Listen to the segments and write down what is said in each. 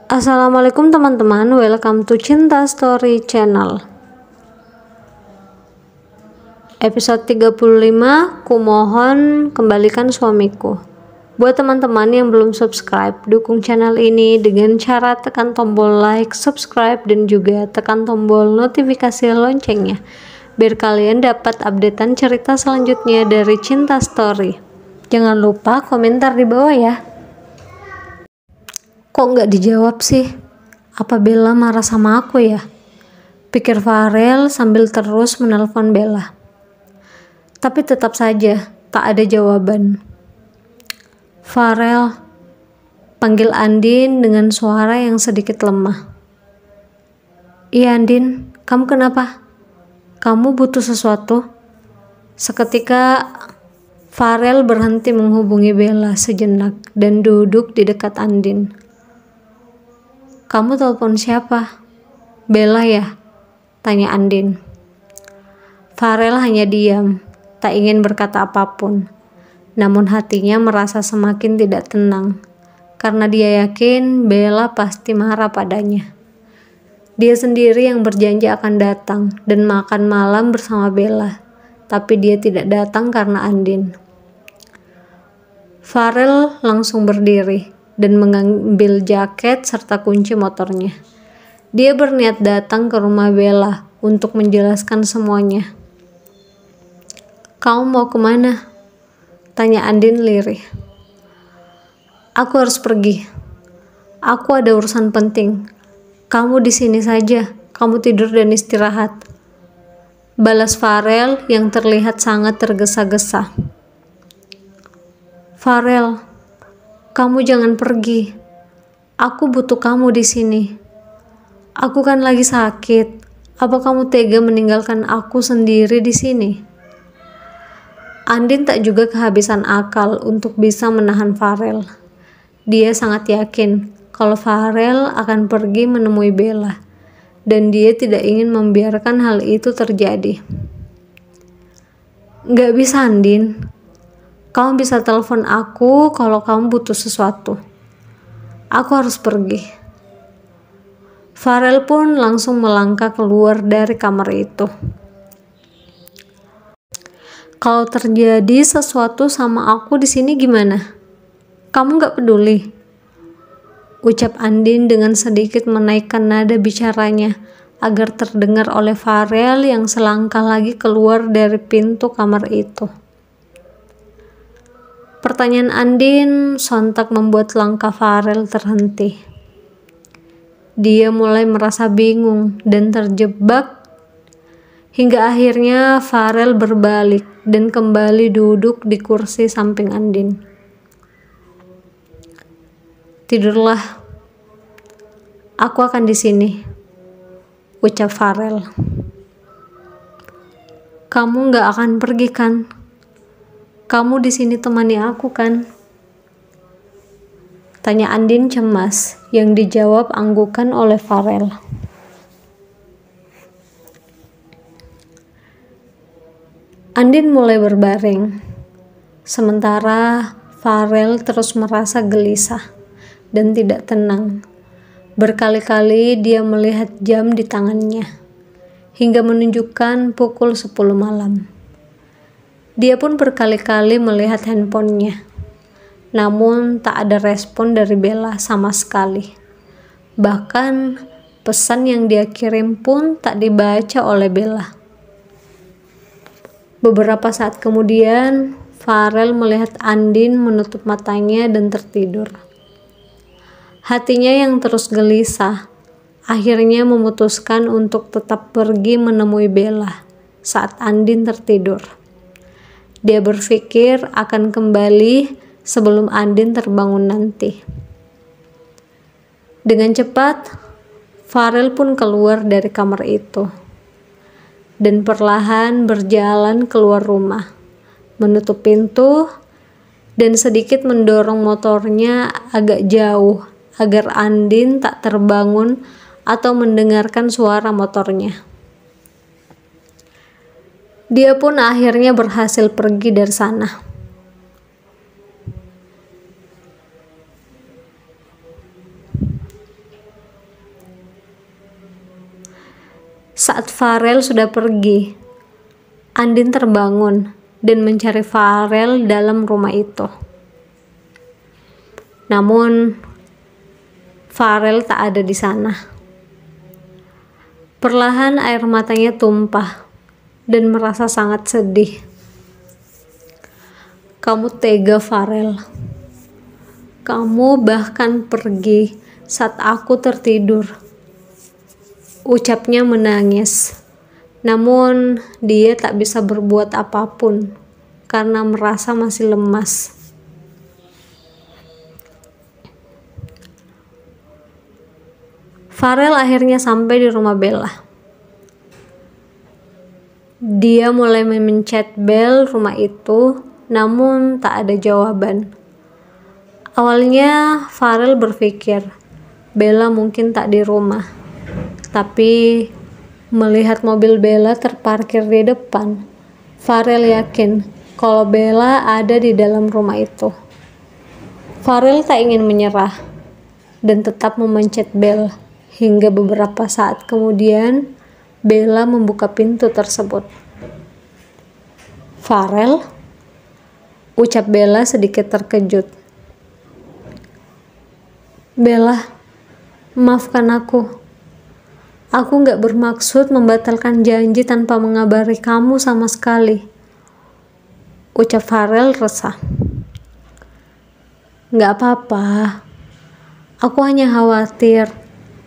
Assalamualaikum teman-teman, welcome to Cinta Story Channel. Episode 35, kumohon kembalikan suamiku. Buat teman-teman yang belum subscribe, dukung channel ini dengan cara tekan tombol like, subscribe, dan juga tekan tombol notifikasi loncengnya, biar kalian dapat updatean cerita selanjutnya dari Cinta Story. Jangan lupa komentar di bawah ya. Kok nggak dijawab sih? Apa Bella marah sama aku ya? Pikir Farel sambil terus menelpon Bella. Tapi tetap saja tak ada jawaban. Farel, panggil Andin dengan suara yang sedikit lemah. Iya Andin, kamu kenapa? Kamu butuh sesuatu? Seketika Farel berhenti menghubungi Bella sejenak dan duduk di dekat Andin. Kamu telepon siapa? Bella ya? Tanya Andin. Farel hanya diam, tak ingin berkata apapun. Namun hatinya merasa semakin tidak tenang, karena dia yakin Bella pasti marah padanya. Dia sendiri yang berjanji akan datang dan makan malam bersama Bella, tapi dia tidak datang karena Andin. Farel langsung berdiri dan mengambil jaket serta kunci motornya. Dia berniat datang ke rumah Bella untuk menjelaskan semuanya. Kamu mau kemana? Tanya Andin lirih. Aku harus pergi. Aku ada urusan penting. Kamu di sini saja. Kamu tidur dan istirahat. Balas Farel yang terlihat sangat tergesa-gesa. Farel, kamu jangan pergi. Aku butuh kamu di sini. Aku kan lagi sakit. Apa kamu tega meninggalkan aku sendiri di sini? Andin tak juga kehabisan akal untuk bisa menahan Farel. Dia sangat yakin kalau Farel akan pergi menemui Bella, dan dia tidak ingin membiarkan hal itu terjadi. Gak bisa Andin. Kamu bisa telepon aku kalau kamu butuh sesuatu. Aku harus pergi. Farel pun langsung melangkah keluar dari kamar itu. Kalau terjadi sesuatu sama aku di sini gimana? Kamu gak peduli? Ucap Andin dengan sedikit menaikkan nada bicaranya agar terdengar oleh Farel yang selangkah lagi keluar dari pintu kamar itu. Pertanyaan Andin sontak membuat langkah Farel terhenti. Dia mulai merasa bingung dan terjebak hingga akhirnya Farel berbalik dan kembali duduk di kursi samping Andin. Tidurlah. Aku akan di sini, ucap Farel. Kamu gak akan pergi kan? Kamu di sini temani aku kan? Tanya Andin cemas, yang dijawab anggukan oleh Farel. Andin mulai berbaring, sementara Farel terus merasa gelisah dan tidak tenang. Berkali-kali dia melihat jam di tangannya, hingga menunjukkan pukul 10 malam. Dia pun berkali-kali melihat handphonenya, namun tak ada respon dari Bella sama sekali. Bahkan pesan yang dia kirim pun tak dibaca oleh Bella. Beberapa saat kemudian, Farel melihat Andin menutup matanya dan tertidur. Hatinya yang terus gelisah, akhirnya memutuskan untuk tetap pergi menemui Bella saat Andin tertidur. Dia berpikir akan kembali sebelum Andin terbangun nanti. Dengan cepat, Farel pun keluar dari kamar itu dan perlahan berjalan keluar rumah, menutup pintu dan sedikit mendorong motornya agak jauh agar Andin tak terbangun atau mendengarkan suara motornya. Dia pun akhirnya berhasil pergi dari sana. Saat Farel sudah pergi, Andin terbangun dan mencari Farel dalam rumah itu. Namun, Farel tak ada di sana. Perlahan air matanya tumpah dan merasa sangat sedih. Kamu tega, Farel. Kamu bahkan pergi saat aku tertidur. Ucapnya menangis. Namun dia tak bisa berbuat apapun karena merasa masih lemas. Farel akhirnya sampai di rumah Bella. Dia mulai memencet bel rumah itu, namun tak ada jawaban. Awalnya Farel berpikir Bella mungkin tak di rumah. Tapi melihat mobil Bella terparkir di depan, Farel yakin kalau Bella ada di dalam rumah itu. Farel tak ingin menyerah dan tetap memencet bel hingga beberapa saat kemudian Bella membuka pintu tersebut. Farel, ucap Bella sedikit terkejut. Bella, maafkan aku. Aku gak bermaksud membatalkan janji tanpa mengabari kamu sama sekali. Ucap Farel resah. Gak apa-apa. Aku hanya khawatir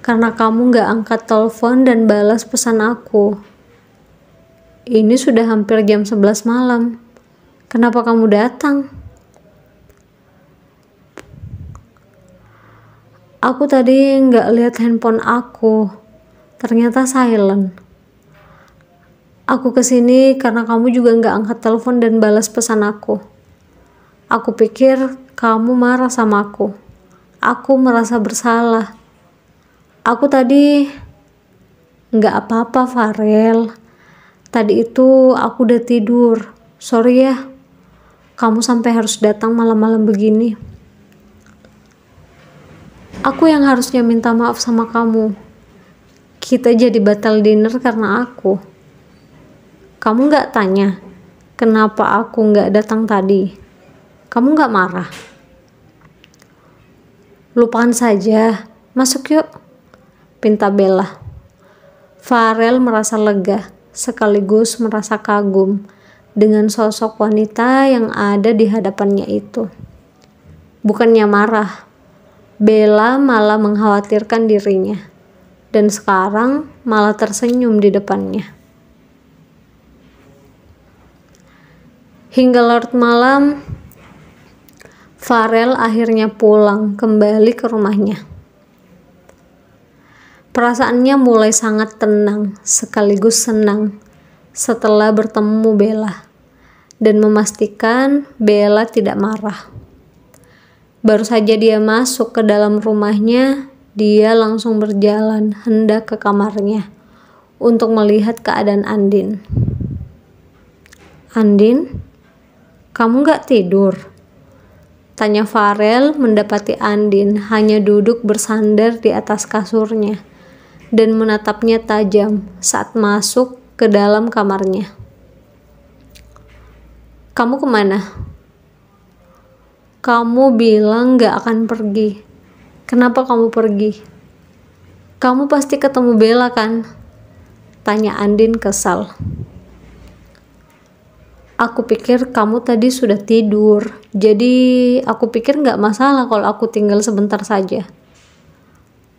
karena kamu gak angkat telepon dan balas pesan aku. Ini sudah hampir jam 11 malam. Kenapa kamu datang? Aku tadi gak lihat handphone aku. Ternyata silent. Aku kesini karena kamu juga gak angkat telepon dan balas pesan aku. Aku pikir kamu marah sama aku. Aku merasa bersalah. Aku tadi gak apa-apa, Farel. Tadi itu aku udah tidur. Sorry ya, kamu sampai harus datang malam-malam begini. Aku yang harusnya minta maaf sama kamu. Kita jadi batal dinner karena aku. Kamu gak tanya kenapa aku gak datang tadi? Kamu gak marah? Lupakan saja, masuk yuk, pinta Bella. Farel merasa lega sekaligus merasa kagum dengan sosok wanita yang ada di hadapannya itu. Bukannya marah, Bella malah mengkhawatirkan dirinya. Dan sekarang malah tersenyum di depannya. Hingga larut malam, Farel akhirnya pulang kembali ke rumahnya. Perasaannya mulai sangat tenang sekaligus senang setelah bertemu Bella dan memastikan Bella tidak marah. Baru saja dia masuk ke dalam rumahnya, dia langsung berjalan hendak ke kamarnya untuk melihat keadaan Andin. Andin, kamu gak tidur? Tanya Farel mendapati Andin hanya duduk bersandar di atas kasurnya dan menatapnya tajam saat masuk ke dalam kamarnya. Kamu kemana? Kamu bilang gak akan pergi. Kenapa kamu pergi? Kamu pasti ketemu Bella kan? Tanya Andin kesal. Aku pikir kamu tadi sudah tidur, jadi aku pikir gak masalah kalau aku tinggal sebentar saja.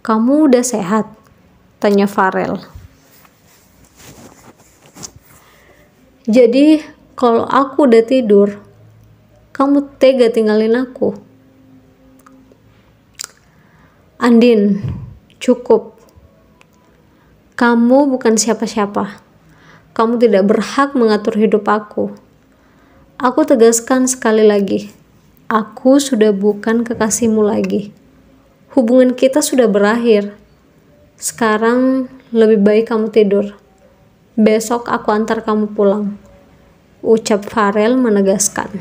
Kamu udah sehat? Tanya Farel. Jadi kalau aku udah tidur, kamu tega tinggalin aku? Andin, cukup. Kamu bukan siapa-siapa. Kamu tidak berhak mengatur hidup aku. Aku tegaskan sekali lagi, aku sudah bukan kekasihmu lagi. Hubungan kita sudah berakhir. Sekarang lebih baik kamu tidur. Besok aku antar kamu pulang. Ucap Farel menegaskan.